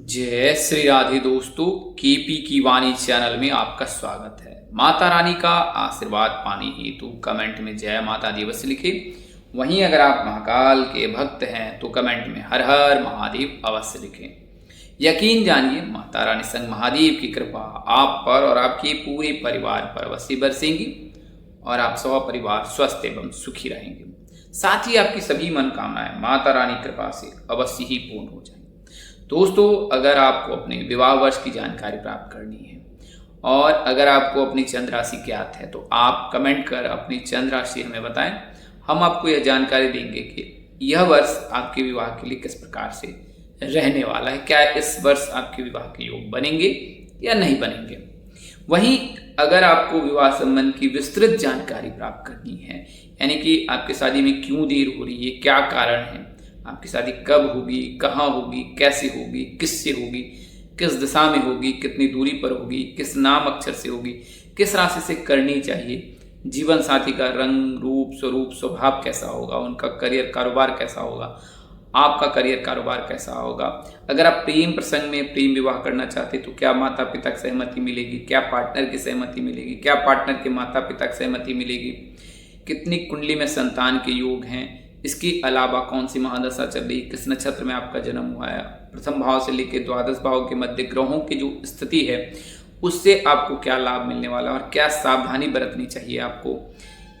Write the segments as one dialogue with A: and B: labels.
A: जय श्री राधे दोस्तों, केपी की वाणी चैनल में आपका स्वागत है। माता रानी का आशीर्वाद पाने हेतु कमेंट में जय माता दी अवश्य लिखें। वहीं अगर आप महाकाल के भक्त हैं तो कमेंट में हर हर महादेव अवश्य लिखें। यकीन जानिए माता रानी संग महादेव की कृपा आप पर और आपके पूरे परिवार पर अवश्य बरसेंगी और आप सब परिवार स्वस्थ एवं सुखी रहेंगे। साथ ही आपकी सभी मनोकामनाएं माता रानी कृपा से अवश्य ही पूर्ण हो जाएंगी। दोस्तों, अगर आपको अपने विवाह वर्ष की जानकारी प्राप्त करनी है और अगर आपको अपनी चंद्र राशि ज्ञात है तो आप कमेंट कर अपनी चंद्र राशि हमें बताएं। हम आपको यह जानकारी देंगे कि यह वर्ष आपके विवाह के लिए किस प्रकार से रहने वाला है, क्या इस वर्ष आपके विवाह के योग बनेंगे या नहीं बनेंगे। वहीं अगर आपको विवाह संबंध की विस्तृत जानकारी प्राप्त करनी है, यानी कि आपकी शादी में क्यों देर हो रही है, क्या कारण है, आपकी शादी कब होगी, कहाँ होगी, कैसे होगी, किससे होगी, किस दिशा में होगी, कितनी दूरी पर होगी, किस नाम अक्षर से होगी, किस राशि से करनी चाहिए, जीवन साथी का रंग रूप स्वरूप स्वभाव कैसा होगा, उनका करियर कारोबार कैसा होगा, आपका करियर कारोबार कैसा होगा। अगर आप प्रेम प्रसंग में प्रेम विवाह करना चाहते तो क्या माता पिता की सहमति मिलेगी, क्या पार्टनर की सहमति मिलेगी, क्या पार्टनर के माता पिता की सहमति मिलेगी, कितनी कुंडली में संतान के योग हैं, इसके अलावा कौन सी महादशा चल रही, किस नक्षत्र में आपका जन्म हुआ है, प्रथम भाव से लेकर द्वादश भाव के मध्य ग्रहों की जो स्थिति है उससे आपको क्या लाभ मिलने वाला है और क्या सावधानी बरतनी चाहिए आपको।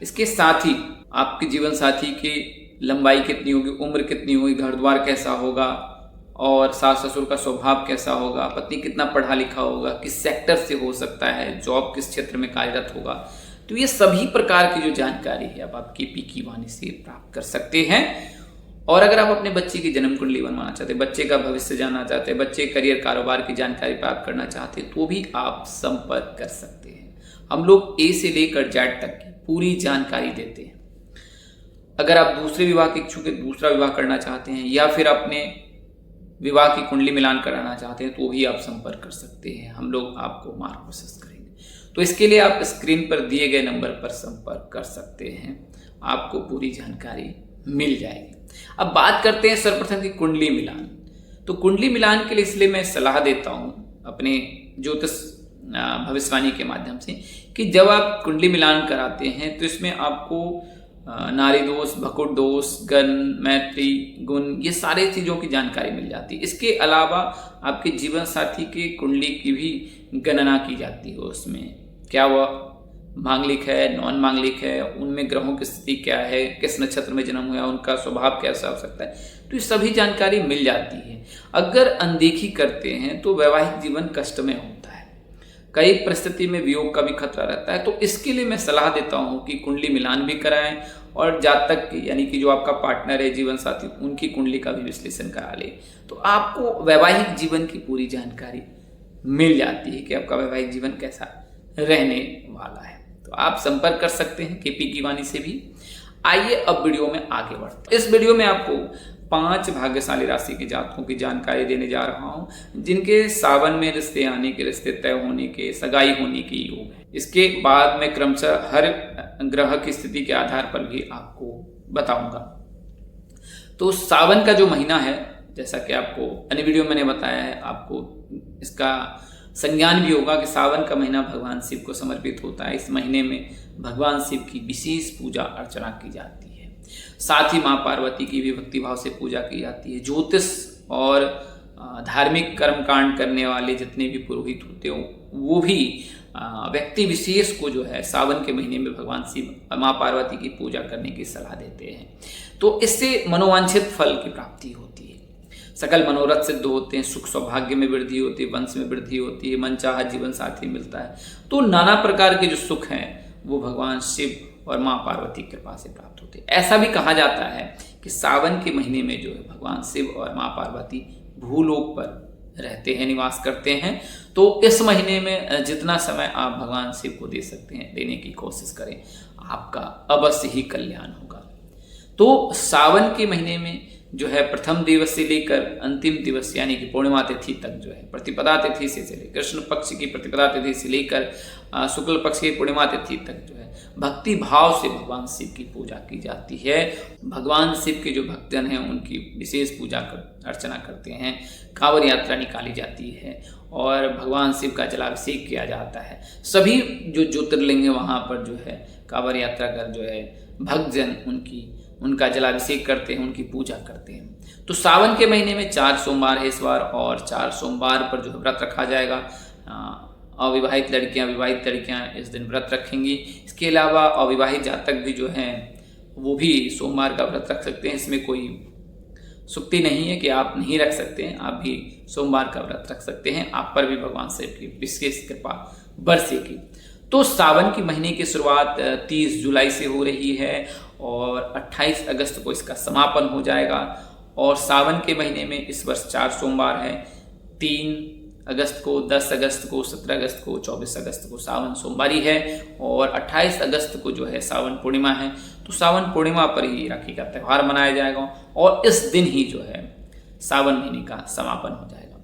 A: इसके साथ ही आपके जीवन साथी की लंबाई कितनी होगी, उम्र कितनी होगी, घर द्वार कैसा होगा और सास ससुर का स्वभाव कैसा होगा, पति कितना पढ़ा लिखा होगा, किस सेक्टर से हो सकता है, जॉब किस क्षेत्र में कार्यरत होगा। तो ये सभी प्रकार की जो जानकारी है अब आप केपी की वाणी से प्राप्त कर सकते हैं। और अगर आप अपने बच्चे की जन्म कुंडली बनवाना चाहते हैं, बच्चे का भविष्य जानना चाहते हैं, बच्चे करियर कारोबार की जानकारी प्राप्त करना चाहते हैं तो भी आप संपर्क कर सकते हैं। हम लोग ए से लेकर जेड तक की पूरी जानकारी देते हैं। अगर आप दूसरे विवाह के इच्छुक दूसरा विवाह करना चाहते हैं या फिर अपने विवाह की कुंडली मिलान कराना चाहते हैं तो भी आप संपर्क कर सकते हैं। हम लोग आपको मार्गदर्शन करेंगे। तो इसके लिए आप स्क्रीन पर दिए गए नंबर पर संपर्क कर सकते हैं, आपको पूरी जानकारी मिल जाएगी। अब बात करते हैं सर्वप्रथम की कुंडली मिलान। तो कुंडली मिलान के लिए इसलिए मैं सलाह देता हूं अपने ज्योतिष भविष्यवाणी के माध्यम से कि जब आप कुंडली मिलान कराते हैं तो इसमें आपको नारी दोष, भकुट दोष, गण, मैत्री, गुण, ये सारे चीज़ों की जानकारी मिल जाती है। इसके अलावा आपके जीवन साथी के कुंडली की भी गणना की जाती है। उसमें क्या वह मांगलिक है, नॉन मांगलिक है, उनमें ग्रहों की स्थिति क्या है, किस नक्षत्र में जन्म हुआ, उनका स्वभाव कैसा हो सकता है, तो ये सभी जानकारी मिल जाती है। अगर अनदेखी करते हैं तो वैवाहिक जीवन कष्ट में होता है, कई परिस्थिति में वियोग का भी खतरा रहता है। तो इसके लिए मैं सलाह देता हूँ कि कुंडली मिलान भी कराएं और जातक की यानी कि जो आपका पार्टनर है, जीवन साथी, उनकी कुंडली का भी विश्लेषण करा ले तो आपको वैवाहिक जीवन की पूरी जानकारी मिल जाती है कि आपका वैवाहिक जीवन कैसा रहने वाला है। तो आप संपर्क कर सकते हैं केपी की वाणी से भी। आइए अब वीडियो में आगे बढ़ते हैं। इस वीडियो में आपको 5 भाग्यशाली राशि के जातकों की जानकारी देने जा रहा हूं जिनके सावन में रिश्ते आने के, रिश्ते तय होने के, सगाई होने के योग है। इसके बाद मैं क्रमशः हर ग्रह की स्थिति के आधार पर भी आपको बताऊंगा। तो सावन का जो महीना है, जैसा कि आपको अन्य वीडियो में मैंने बताया है, आपको इसका संज्ञान भी होगा कि सावन का महीना भगवान शिव को समर्पित होता है। इस महीने में भगवान शिव की विशेष पूजा अर्चना की जाती है। साथ ही माँ पार्वती की भी भक्तिभाव से पूजा की जाती है। ज्योतिष और धार्मिक कर्मकांड करने वाले जितने भी पुरोहित होते हो वो भी व्यक्ति विशेष को जो है सावन के महीने में भगवान शिव माँ पार्वती की पूजा करने की सलाह देते हैं। तो इससे मनोवांछित फल की प्राप्ति होती है, सकल मनोरथ सिद्ध होते हैं, सुख सौभाग्य में वृद्धि होती है, वंश में वृद्धि होती है, मनचाहा जीवन साथी मिलता है। तो नाना प्रकार के जो सुख हैं वो भगवान शिव और माँ पार्वती की कृपा से प्राप्त होते हैं। ऐसा भी कहा जाता है कि सावन के महीने में जो है भगवान शिव और माँ पार्वती भूलोक पर रहते हैं, निवास करते हैं। तो इस महीने में जितना समय आप भगवान शिव को दे सकते हैं, देने की कोशिश करें, आपका अवश्य ही कल्याण होगा। तो सावन के महीने में जो है प्रथम दिवस से लेकर अंतिम दिवस यानी कि पूर्णिमा तिथि तक जो है प्रतिपदा तिथि से चले, कृष्ण पक्ष की प्रतिपदा तिथि से लेकर शुक्ल पक्ष की पूर्णिमा तिथि तक जो है भक्ति भाव से भगवान शिव की पूजा की जाती है। भगवान शिव के जो भक्तजन हैं उनकी विशेष पूजा अर्चना करते हैं। कांवड़ यात्रा निकाली जाती है और भगवान शिव का जलाभिषेक किया जाता है। सभी जो ज्योतिर्लिंग है वहाँ पर जो है कांवड़ यात्रा कर जो है भक्तजन उनका जलाभिषेक करते हैं, उनकी पूजा करते हैं। तो सावन के महीने में 4 सोमवार है इस बार, और 4 सोमवार पर जो है व्रत रखा जाएगा। अविवाहित लड़कियां इस दिन व्रत रखेंगी। इसके अलावा अविवाहित जातक भी जो हैं वो भी सोमवार का व्रत रख सकते हैं। इसमें कोई सुक्ति नहीं है कि आप नहीं रख सकते हैं, आप भी सोमवार का व्रत रख सकते हैं। आप पर भी भगवान शिव की विशेष कृपा बरसेगी। तो सावन के महीने की शुरुआत 30 जुलाई से हो रही है और 28 अगस्त को इसका समापन हो जाएगा। और सावन के महीने में इस वर्ष 4 सोमवार हैं, 3 अगस्त को, 10 अगस्त को, 17 अगस्त को, 24 अगस्त को सावन सोमवारी है और 28 अगस्त को जो है सावन पूर्णिमा है। तो सावन पूर्णिमा पर ही राखी का त्यौहार मनाया जाएगा और इस दिन ही जो है सावन महीने का समापन हो जाएगा।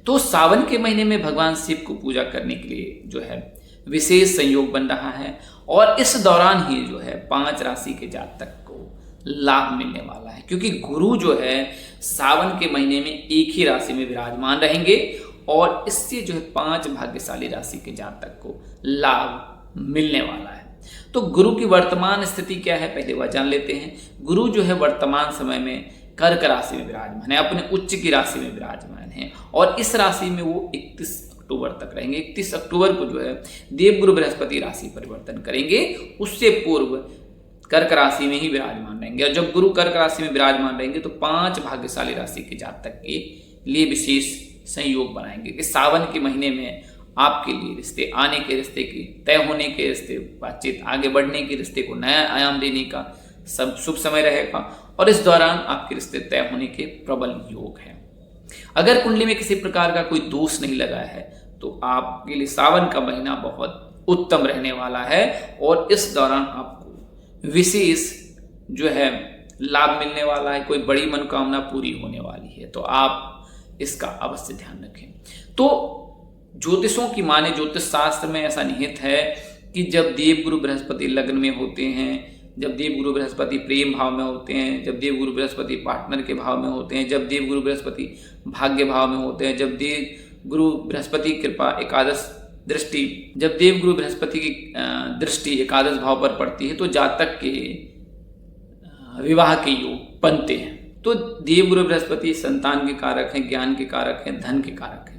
A: तो सावन के महीने में भगवान शिव को पूजा करने के लिए जो है विशेष संयोग बन रहा है और इस दौरान ही जो है 5 राशि के जातक को लाभ मिलने वाला है, क्योंकि गुरु जो है सावन के महीने में एक ही राशि में विराजमान रहेंगे और इससे जो है 5 भाग्यशाली राशि के जातक को लाभ मिलने वाला है। तो गुरु की वर्तमान स्थिति क्या है पहले वह जान लेते हैं। गुरु जो है वर्तमान समय में कर्क राशि में विराजमान है, अपने उच्च की राशि में विराजमान है और इस राशि में वो 31 अक्टूबर तक रहेंगे। 31 अक्टूबर को जो है देवगुरु बृहस्पति राशि परिवर्तन करेंगे, उससे पूर्व कर्क राशि में ही विराजमान रहेंगे। और जब गुरु कर्क राशि में विराजमान रहेंगे तो 5 भाग्यशाली राशि के जातक के लिए विशेष संयोग बनाएंगे कि सावन के महीने में आपके लिए रिश्ते आने के, रिश्ते की तय होने के, रिश्ते बातचीत आगे बढ़ने के, रिश्ते को नया आयाम देने का सब शुभ समय रहेगा और इस दौरान आपके रिश्ते तय होने के प्रबल योग हैं। अगर कुंडली में किसी प्रकार का कोई दोष नहीं लगा है तो आपके लिए सावन का महीना बहुत उत्तम रहने वाला है और इस दौरान आपको विशेष जो है लाभ मिलने वाला है। कोई बड़ी मनोकामना पूरी होने वाली है तो आप इसका अवश्य ध्यान रखें। तो ज्योतिषों की माने ज्योतिष शास्त्र में ऐसा निहित है कि जब देवगुरु बृहस्पति लग्न में होते हैं, जब देवगुरु बृहस्पति प्रेम भाव में होते हैं, जब देवगुरु बृहस्पति पार्टनर के भाव में होते हैं, जब देवगुरु बृहस्पति भाग्य भाव में होते हैं, जब देवगुरु बृहस्पति कृपा एकादश दृष्टि, जब देवगुरु बृहस्पति की दृष्टि एकादश भाव पर पड़ती है तो जातक के विवाह के योग बनते हैं। तो देवगुरु बृहस्पति संतान के कारक हैं, ज्ञान के कारक हैं, धन के कारक हैं।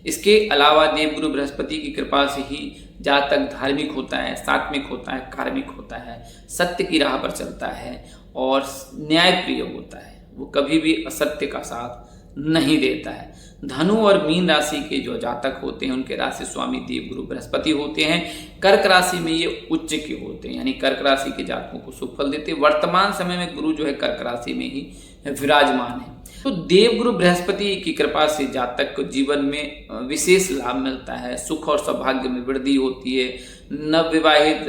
A: इसके अलावा देवगुरु बृहस्पति की कृपा से ही जातक धार्मिक होता है, सात्विक होता है, कार्मिक होता है, सत्य की राह पर चलता है और न्यायप्रिय होता है। वो कभी भी असत्य का साथ नहीं देता है। धनु और मीन राशि के जो जातक होते हैं उनके राशि स्वामी देवगुरु बृहस्पति होते हैं। कर्क राशि में ये उच्च के होते हैं, यानी कर्क राशि के जातकों को शुभ फल देते हैं। वर्तमान समय में गुरु जो है कर्क राशि में ही विराजमान है। तो देवगुरु बृहस्पति की कृपा से जातक को जीवन में विशेष लाभ मिलता है, सुख और सौभाग्य में वृद्धि होती है। नवविवाहित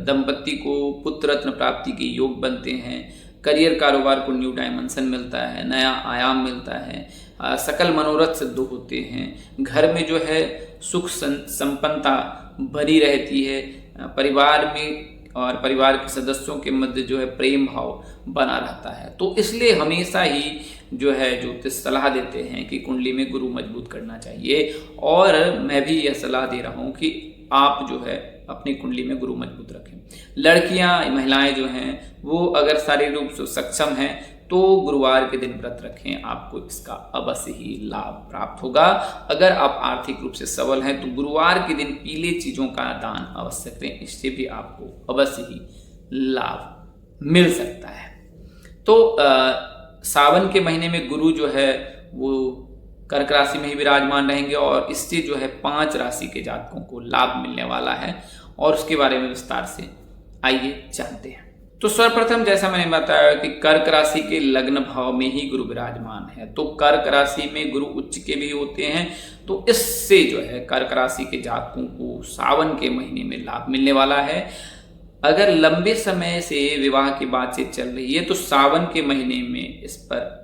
A: दंपति को पुत्र रत्न प्राप्ति के योग बनते हैं। करियर कारोबार को न्यू डायमेंशन मिलता है, नया आयाम मिलता है, सकल मनोरथ सिद्ध होते हैं। घर में जो है सुख संपन्नता बनी रहती है। परिवार में और परिवार के सदस्यों के मध्य जो है प्रेम भाव बना रहता है। तो इसलिए हमेशा ही जो है ज्योतिष सलाह देते हैं कि कुंडली में गुरु मजबूत करना चाहिए और मैं भी यह सलाह दे रहा हूँ कि आप जो है अपनी कुंडली में गुरु मजबूत रखें। लड़कियां महिलाएं जो हैं वो अगर शारीरिक रूप से सक्षम हैं तो गुरुवार के दिन व्रत रखें, आपको इसका अवश्य ही लाभ प्राप्त होगा। अगर आप आर्थिक रूप से सबल हैं तो गुरुवार के दिन पीले चीज़ों का दान अवश्य करें, इससे भी आपको अवश्य ही लाभ मिल सकता है। तो सावन के महीने में गुरु जो है वो कर्क राशि में ही विराजमान रहेंगे और इससे जो है 5 राशि के जातकों को लाभ मिलने वाला है और उसके बारे में विस्तार से आइए जानते हैं। तो सर्वप्रथम जैसा मैंने बताया कि कर्क राशि के लग्न भाव में ही गुरु विराजमान है। तो कर्क राशि में गुरु उच्च के भी होते हैं, तो इससे जो है कर्क राशि के जातकों को सावन के महीने में लाभ मिलने वाला है। अगर लंबे समय से विवाह की बातचीत चल रही है तो सावन के महीने में इस पर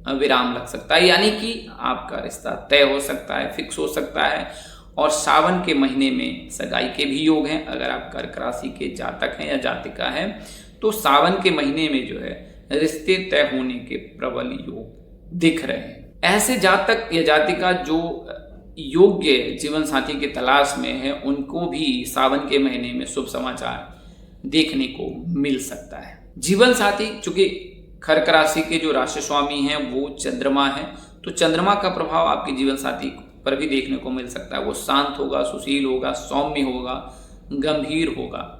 A: विराम लग सकता है, यानी कि आपका रिश्ता तय हो सकता है, फिक्स हो सकता है। और सावन के महीने में सगाई के भी योग हैं। अगर आप कर्क राशि के जातक हैं या जातिका हैं तो सावन के महीने में जो है रिश्ते तय होने के प्रबल योग दिख रहे हैं। ऐसे जातक या जातिका जो योग्य जीवन साथी की तलाश में है उनको भी सावन के महीने में शुभ समाचार देखने को मिल सकता है। जीवन साथी, चूंकि कर्क राशि के जो राशि स्वामी हैं वो चंद्रमा है, तो चंद्रमा का प्रभाव आपके जीवन साथी पर भी देखने को मिल सकता है। वो शांत होगा, सुशील होगा, सौम्य होगा, गंभीर होगा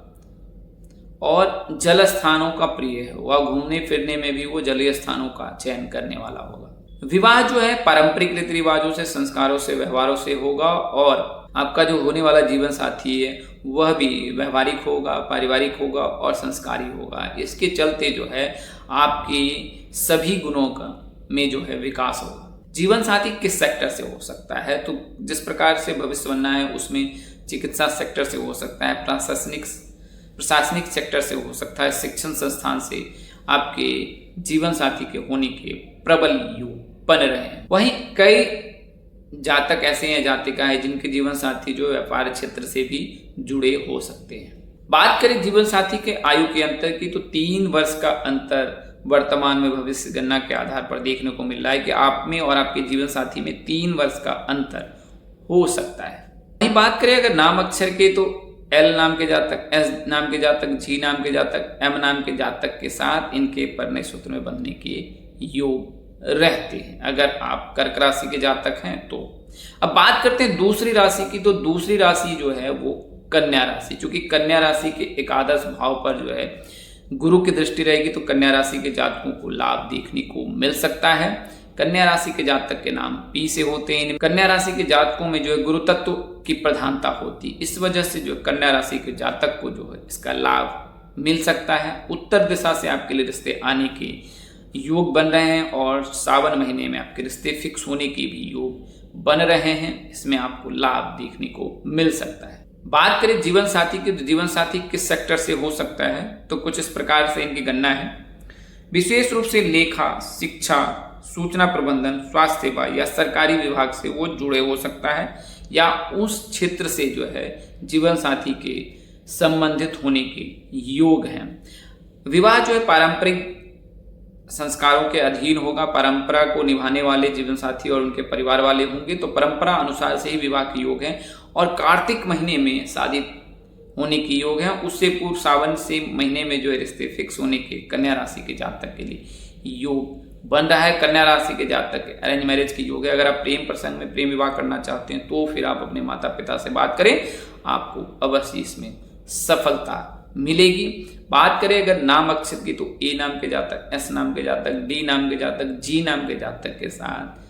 A: और जल स्थानों का प्रिय है। वह घूमने फिरने में भी वो जलीय स्थानों का चयन करने वाला होगा। विवाह जो है पारंपरिक रीति रिवाजों से, संस्कारों से, व्यवहारों से होगा और आपका जो होने वाला जीवन साथी है वह भी व्यवहारिक होगा, पारिवारिक होगा और संस्कारी होगा। इसके चलते जो है आपकी सभी गुणों का में जो है विकास होगा। जीवन साथी किस सेक्टर से हो सकता है, तो जिस प्रकार से भविष्य बनना है उसमें चिकित्सा सेक्टर से हो सकता है, प्रशासनिक सेक्टर से हो सकता है, शिक्षण संस्थान से आपके जीवन साथी के होने के प्रबल योग बन रहे हैं। वहीं कई जातक ऐसे हैं, जातिका है जिनके जीवन साथी जो व्यापार क्षेत्र से भी जुड़े हो सकते हैं। बात करें जीवन साथी के आयु के अंतर की तो 3 वर्ष का अंतर वर्तमान में भविष्य गणना के आधार पर देखने को मिल रहा है कि आप में और आपके जीवन साथी में 3 वर्ष का अंतर हो सकता है। वहीं बात करें अगर नाम अक्षर के तो एल नाम के जातक, एस नाम के जातक, जी नाम के जातक, एम नाम के जातक के साथ इनके परिणय सूत्र में बंधने के योग रहते हैं अगर आप कर्क राशि के जातक हैं तो। अब बात करते हैं दूसरी राशि की, तो दूसरी राशि जो है वो कन्या राशि। चूंकि कन्या राशि के एकादश भाव पर जो है गुरु की दृष्टि रहेगी तो कन्या राशि के जातकों को लाभ देखने को मिल सकता है। कन्या राशि के जातक के नाम पी से होते हैं। कन्या राशि के जातकों में जो है गुरु तत्व की प्रधानता होती है, इस वजह से जो कन्या राशि के जातक को जो है इसका लाभ मिल सकता है। उत्तर दिशा से आपके लिए रिश्ते आने के योग बन रहे हैं और सावन महीने में आपके रिश्ते फिक्स होने के भी योग बन रहे हैं। इसमें आपको लाभ देखने को मिल सकता है। बात करें जीवन साथी की तो जीवन साथी किस सेक्टर से हो सकता है, तो कुछ इस प्रकार से इनकी गणना है। विशेष रूप से लेखा, शिक्षा, सूचना प्रबंधन, स्वास्थ्य सेवा या सरकारी विभाग से वो जुड़े हो सकता है या उस क्षेत्र से जो है जीवन साथी के संबंधित होने के योग हैं। विवाह जो है पारंपरिक संस्कारों के अधीन होगा। परंपरा को निभाने वाले जीवन साथी और उनके परिवार वाले होंगे तो परंपरा अनुसार से ही विवाह के योग हैं और कार्तिक महीने में शादी होने की योग है। उससे पूर्व सावन से महीने में जो है रिश्ते फिक्स होने के कन्या राशि के जातक के लिए योग बन रहा है। कन्या राशि के जातक अरेंज मैरिज की योग है। अगर आप प्रेम प्रसंग में प्रेम विवाह करना चाहते हैं तो फिर आप अपने माता पिता से बात करें, आपको अवश्य इसमें सफलता मिलेगी। बात करें अगर नाम अक्षर की तो ए नाम के जातक, एस नाम के जातक, डी नाम के जातक, जी नाम के जातक के साथ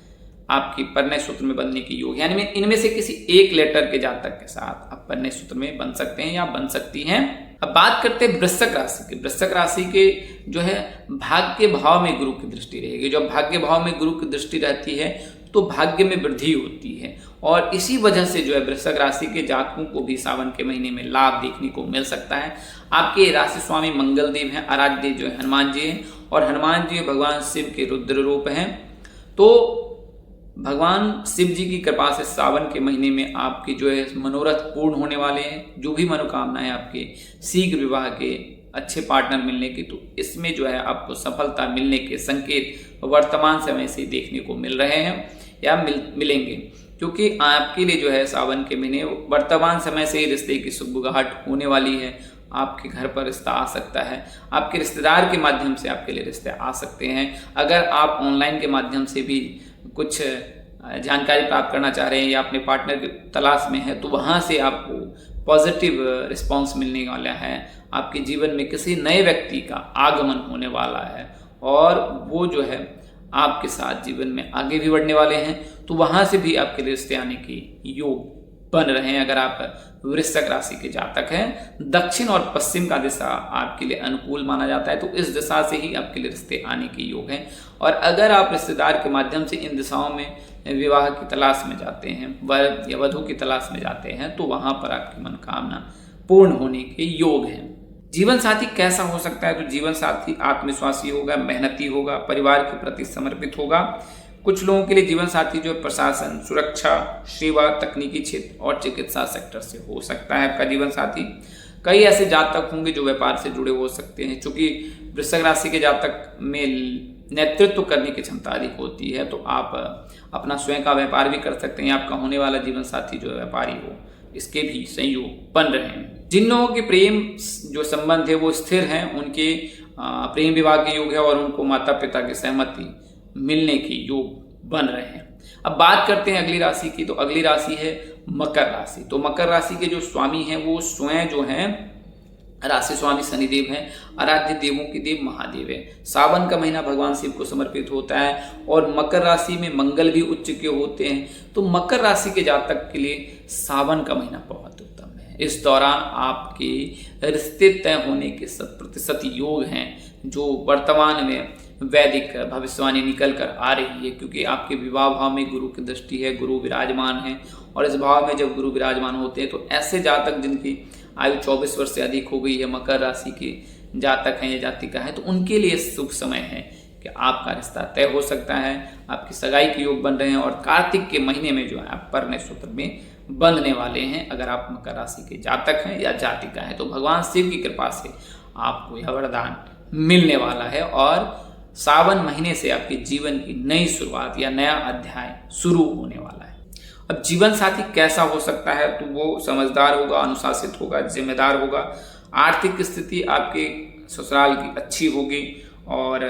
A: आपकी परिणय सूत्र में बनने की योग, यानी इनमें से किसी एक लेटर के जातक के साथ आप परिणय सूत्र में बन सकते हैं या बन सकती हैं। अब बात करते हैं वृश्चिक राशि की। वृश्चिक राशि के जो है भाग्य भाव में गुरु की दृष्टि रहेगी। जब भाग्य भाव में गुरु की दृष्टि रहती है तो भाग्य में वृद्धि होती है और इसी वजह से जो है वृश्चिक राशि के जातकों को भी सावन के महीने में लाभ देखने को मिल सकता है। आपके राशि स्वामी मंगल देव हैं, आराध्य देव जो है हनुमान जी हैं और हनुमान जी भगवान शिव के रुद्र रूप हैं। तो भगवान शिव जी की कृपा से सावन के महीने में आपके जो है मनोरथ पूर्ण होने वाले हैं। जो भी मनोकामनाएं आपके शीघ्र विवाह के, अच्छे पार्टनर मिलने की, तो इसमें जो है आपको सफलता मिलने के संकेत वर्तमान समय से देखने को मिल रहे हैं या मिलेंगे। क्योंकि आपके लिए जो है सावन के महीने वर्तमान समय से ही रिश्ते की सुगबुगाहट होने वाली है। आपके घर पर रिश्ता आ सकता है, आपके रिश्तेदार के माध्यम से आपके लिए रिश्ते आ सकते हैं। अगर आप ऑनलाइन के माध्यम से भी कुछ जानकारी प्राप्त करना चाह रहे हैं या अपने पार्टनर की तलाश में है तो वहाँ से आपको पॉजिटिव रिस्पांस मिलने वाला है। आपके जीवन में किसी नए व्यक्ति का आगमन होने वाला है और वो जो है आपके साथ जीवन में आगे भी बढ़ने वाले हैं। तो वहाँ से भी आपके रिश्ते आने के योग बन रहे हैं। अगर आप वृश्चिक राशि के जातक हैं, दक्षिण और पश्चिम का दिशा आपके लिए अनुकूल माना जाता है तो इस दिशा से ही आपके लिए रिश्ते आने के योग हैं। और अगर आप रिश्तेदार के माध्यम से इन दिशाओं में विवाह की तलाश में जाते हैं, वर या वधू की तलाश में जाते हैं तो वहाँ पर आपकी मनोकामना पूर्ण होने के योग हैं। जीवन साथी कैसा हो सकता है? तो जीवन साथी आत्मविश्वासी होगा, मेहनती होगा, परिवार के प्रति समर्पित होगा। कुछ लोगों के लिए जीवन साथी जो है प्रशासन, सुरक्षा, सेवा, तकनीकी क्षेत्र और चिकित्सा सेक्टर से हो सकता है आपका जीवन साथी। कई ऐसे जातक होंगे जो व्यापार से जुड़े हो सकते हैं। चूंकि वृश्चिक राशि के जातक में नेतृत्व करने की क्षमता अधिक होती है, तो आप अपना स्वयं का व्यापार भी कर सकते हैं। आपका होने वाला जीवन साथी जो है व्यापारी हो, इसके भी संयोग बन रहे हैं। जिन लोगों के प्रेम जो संबंध है वो स्थिर हैं, उनके प्रेम विवाह के योग है और उनको माता पिता की सहमति मिलने के योग बन रहे हैं। अब बात करते हैं अगली राशि की। तो अगली राशि है मकर राशि। तो मकर राशि के जो स्वामी हैं वो स्वयं जो हैं राशि स्वामी शनिदेव हैं, आराध्य देवों के देव महादेव है। सावन का महीना भगवान शिव को समर्पित होता है और मकर राशि में मंगल भी उच्च के होते हैं। तो मकर राशि के जातक के लिए सावन का महीना बहुत उत्तम है। इस दौरान आपके रिश्ते तय होने के 100% योग हैं, जो वर्तमान में वैदिक भविष्यवाणी निकल कर आ रही है, क्योंकि आपके विवाह भाव में गुरु की दृष्टि है, गुरु विराजमान है। और इस भाव में जब गुरु विराजमान होते हैं तो ऐसे जातक जिनकी आयु 24 वर्ष से अधिक हो गई है, मकर राशि के जातक हैं या जातिका है, तो उनके लिए शुभ समय है कि आपका रिश्ता तय हो सकता है, आपकी सगाई के योग बन रहे हैं। और कार्तिक के महीने में जो है आप परने सूत्र में बंधने वाले हैं। अगर आप मकर राशि के जातक हैं या जातिका हैं तो भगवान शिव की कृपा से आपको यह वरदान मिलने वाला है और सावन महीने से आपके जीवन की नई शुरुआत या नया अध्याय शुरू होने वाला है। अब जीवन साथी कैसा हो सकता है? तो वो समझदार होगा, अनुशासित होगा, जिम्मेदार होगा। आर्थिक स्थिति आपके ससुराल की अच्छी होगी और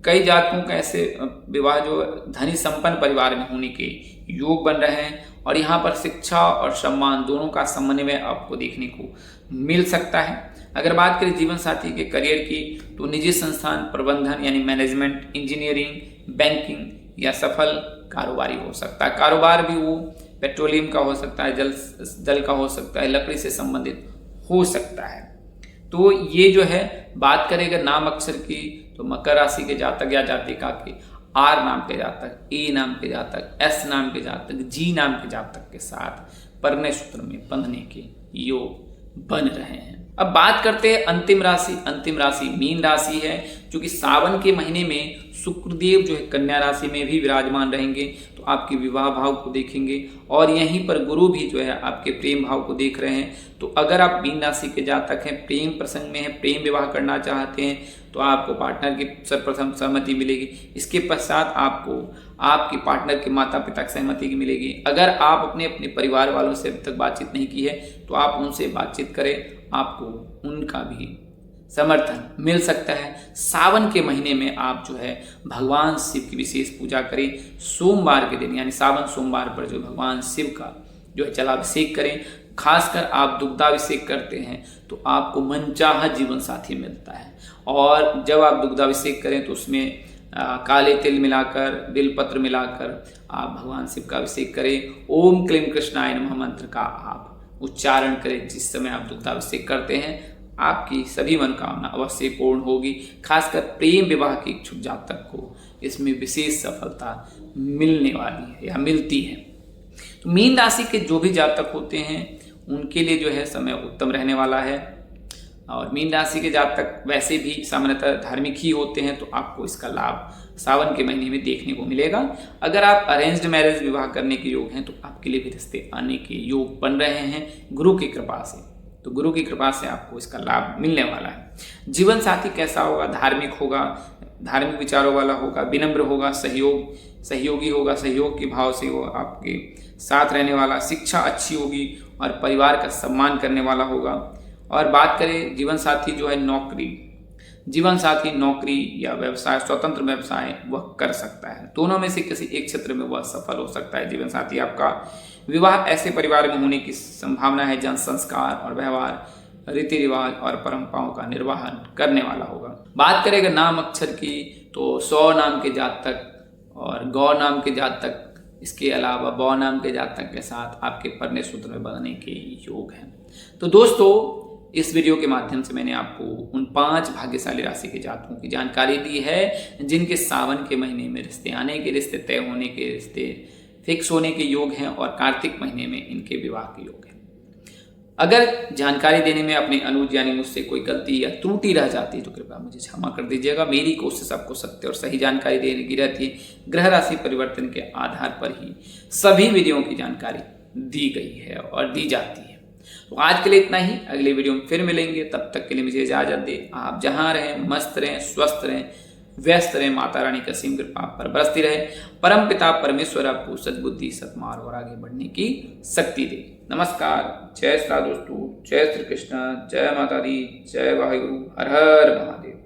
A: कई जातकों का ऐसे विवाह जो धनी संपन्न परिवार में होने के योग बन रहे हैं। और यहाँ पर शिक्षा और सम्मान दोनों का समन्वय आपको देखने को मिल सकता है। अगर बात करें जीवन साथी के करियर की, तो निजी संस्थान प्रबंधन यानी मैनेजमेंट, इंजीनियरिंग, बैंकिंग या सफल कारोबारी हो सकता है। कारोबार भी वो पेट्रोलियम का हो सकता है, जल का हो सकता है, लकड़ी से संबंधित हो सकता है। तो ये जो है बात करेगा नाम अक्षर की, तो मकर राशि के जातक या जातिका के आर नाम के जातक, ए नाम के जातक, एस नाम के जातक, जी नाम के जातक के साथ परने सूत्र में बंधने के योग बन रहे हैं। अब बात करते हैं अंतिम राशि। अंतिम राशि मीन राशि है, क्योंकि सावन के महीने में शुक्रदेव जो है कन्या राशि में भी विराजमान रहेंगे, तो आपके विवाह भाव को देखेंगे और यहीं पर गुरु भी जो है आपके प्रेम भाव को देख रहे हैं। तो अगर आप मीन राशि के जातक हैं, प्रेम प्रसंग में हैं, प्रेम विवाह करना चाहते हैं, तो आपको पार्टनर की सर्वप्रथम सहमति मिलेगी। इसके पश्चात आपको आपके पार्टनर के माता पिता की सहमति की मिलेगी। अगर आप अपने परिवार वालों से अभी तक बातचीत नहीं की है तो आप उनसे बातचीत करें, आपको उनका भी समर्थन मिल सकता है। सावन के महीने में आप जो है भगवान शिव की विशेष पूजा करें। सोमवार के दिन यानी सावन सोमवार पर जो भगवान शिव का जो है जलाभिषेक करें। खासकर आप दुग्धाभिषेक करते हैं तो आपको मनचाहा जीवन साथी मिलता है। और जब आप दुग्धाभिषेक करें तो उसमें काले तिल मिलाकर, बिलपत्र मिलाकर आप भगवान शिव का अभिषेक करें। ओम क्लीम कृष्णाय नमः मंत्र का आप उच्चारण करें। जिस समय आप दुग्धाभिषेक करते हैं आपकी सभी मनोकामना अवश्य पूर्ण होगी। खासकर प्रेम विवाह के इच्छुक जातक को इसमें विशेष सफलता मिलने वाली है या मिलती है। तो मीन राशि के जो भी जातक होते हैं उनके लिए जो है समय उत्तम रहने वाला है। और मीन राशि के जातक वैसे भी सामान्यतः धार्मिक ही होते हैं, तो आपको इसका लाभ सावन के महीने में देखने को मिलेगा। अगर आप अरेंज्ड मैरिज विवाह करने के योग हैं तो आपके लिए भी रिश्ते आने के योग बन रहे हैं गुरु की कृपा से। तो गुरु की कृपा से आपको इसका लाभ मिलने वाला है। जीवन साथी कैसा होगा? धार्मिक होगा, धार्मिक विचारों वाला होगा, विनम्र होगा, सहयोगी होगा, सहयोग के भाव से वो आपके साथ रहने वाला, शिक्षा अच्छी होगी और परिवार का सम्मान करने वाला होगा। और बात करें जीवन साथी जो है नौकरी, जीवन साथी नौकरी या व्यवसाय, स्वतंत्र व्यवसाय वह कर सकता है। दोनों में से किसी एक क्षेत्र में वह सफल हो सकता है जीवन साथी आपका। विवाह ऐसे परिवार में होने की संभावना है जहाँ संस्कार और व्यवहार, रीति रिवाज और परंपराओं का निर्वहन करने वाला होगा। बात करेगा नाम अक्षर की, तो 100 नाम के जातक और गौ नाम के जातक, इसके अलावा बौ नाम के जातक के साथ आपके परने सूत्र में बंधने के योग हैं। तो दोस्तों, इस वीडियो के माध्यम से मैंने आपको उन 5 भाग्यशाली राशि के जातकों की जानकारी दी है जिनके सावन के महीने में रिश्ते आने के, रिश्ते तय होने के, रिश्ते फिक्स होने के योग हैं और कार्तिक महीने में इनके विवाह के योग हैं। अगर जानकारी देने में अपने अनुज यानी मुझसे कोई गलती या त्रुटि रह जाती है तो कृपया मुझे क्षमा कर दीजिएगा। मेरी कोशिश आपको सत्य और सही जानकारी देने की रहती है। ग्रह राशि परिवर्तन के आधार पर ही सभी वीडियो की जानकारी दी गई है और दी जाती है। तो आज के लिए इतना ही, अगले वीडियो में फिर मिलेंगे। तब तक के लिए मुझे इजाजत दें। आप जहां रहें मस्त रहें, स्वस्थ रहें, व्यस्त रहें। माता रानी का असीम कृपा आप पर बरसती रहे। परम पिता परमेश्वर आपको सद्बुद्धि, सत्मार्ग और आगे बढ़ने की शक्ति दे। नमस्कार, जय श्री दोस्तों, जय श्री कृष्ण, जय माता दी, जय वाहिगुरु, हर हर महादेव।